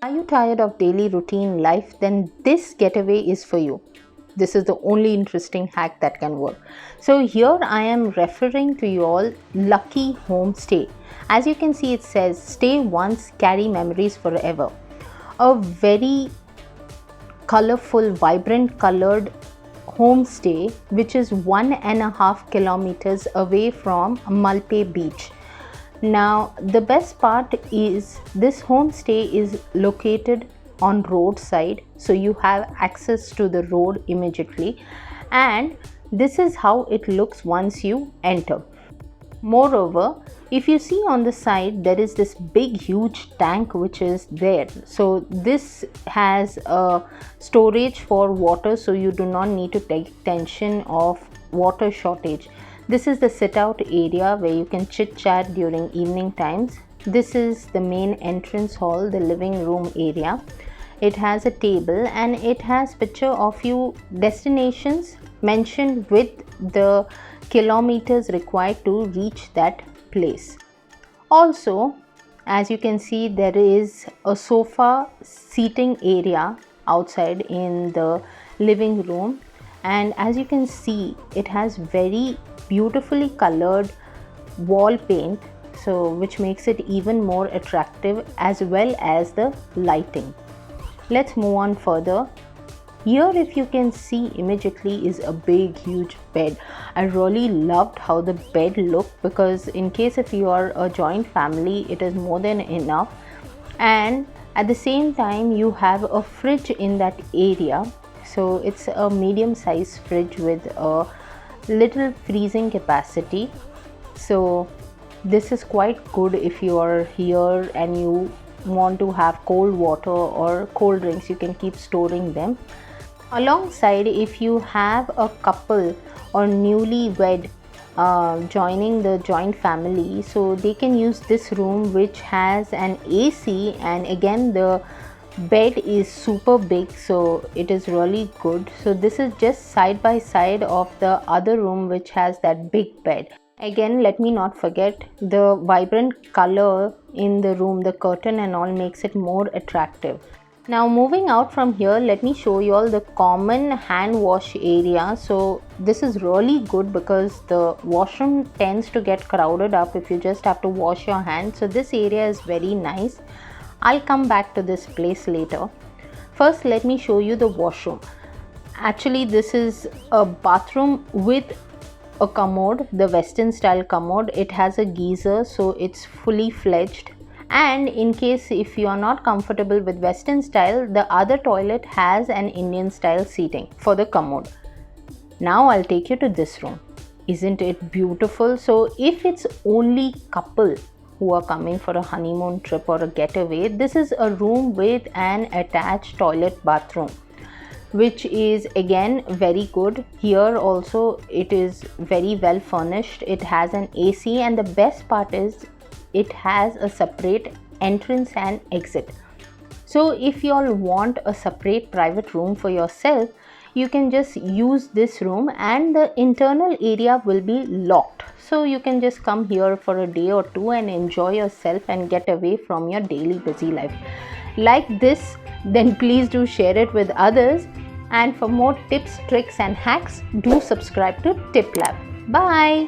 Are you tired of daily routine life? Then this getaway is for you. This is the only interesting hack that can work. So here I am referring to you all Lucky Homestay. As you can see, it says stay once, carry memories forever. A very colorful, vibrant colored homestay which is 1.5 kilometers away from Malpe Beach. Now the best part is this homestay is located on roadside, so you have access to the road immediately, and this is how it looks once you enter. Moreover, if you see on the side, there is this big huge tank which is there. So this has a storage for water, so you do not need to take tension of water shortage. This is the sit out area where you can chit chat during evening times. This is the main entrance hall, the living room area. It has a table and it has picture of few destinations mentioned with the kilometers required to reach that place. Also, as you can see, there is a sofa seating area outside in the living room, and as you can see, it has very beautifully colored wall paint, so which makes it even more attractive, as well as the lighting. Let's move on further. Here, if you can see immediately, is a big huge bed. I really loved how the bed looked, because in case if you are a joint family, it is more than enough. And at the same time, you have a fridge in that area, so it's a medium size fridge with a little freezing capacity. So this is quite good if you are here and you want to have cold water or cold drinks, you can keep storing them. Alongside, if you have a couple or newlywed joining the joint family, so they can use this room which has an AC, and again the bed is super big, so it is really good. So this is just side by side of the other room which has that big bed. Again, let me not forget the vibrant color in the room, the curtain and all makes it more attractive. Now moving out from here, let me show you all the common hand wash area. So this is really good because the washroom tends to get crowded up if you just have to wash your hands. So this area is very nice. I'll come back to this place later. First, let me show you the washroom. Actually, this is a bathroom with a commode, the Western style commode. It has a geyser, so it's fully fledged. And in case if you are not comfortable with Western style, the other toilet has an Indian style seating for the commode. Now I'll take you to this room. Isn't it beautiful? So if it's only couple who are coming for a honeymoon trip or a getaway, this is a room with an attached toilet bathroom, which is again very good. Here also it is very well furnished. It has an AC, and the best part is it has a separate entrance and exit. So if you all want a separate private room for yourself, you can just use this room, and the internal area will be locked. So you can just come here for a day or two and enjoy yourself and get away from your daily busy life. Like this, then please do share it with others. And for more tips, tricks and hacks, do subscribe to Tip Lab. Bye.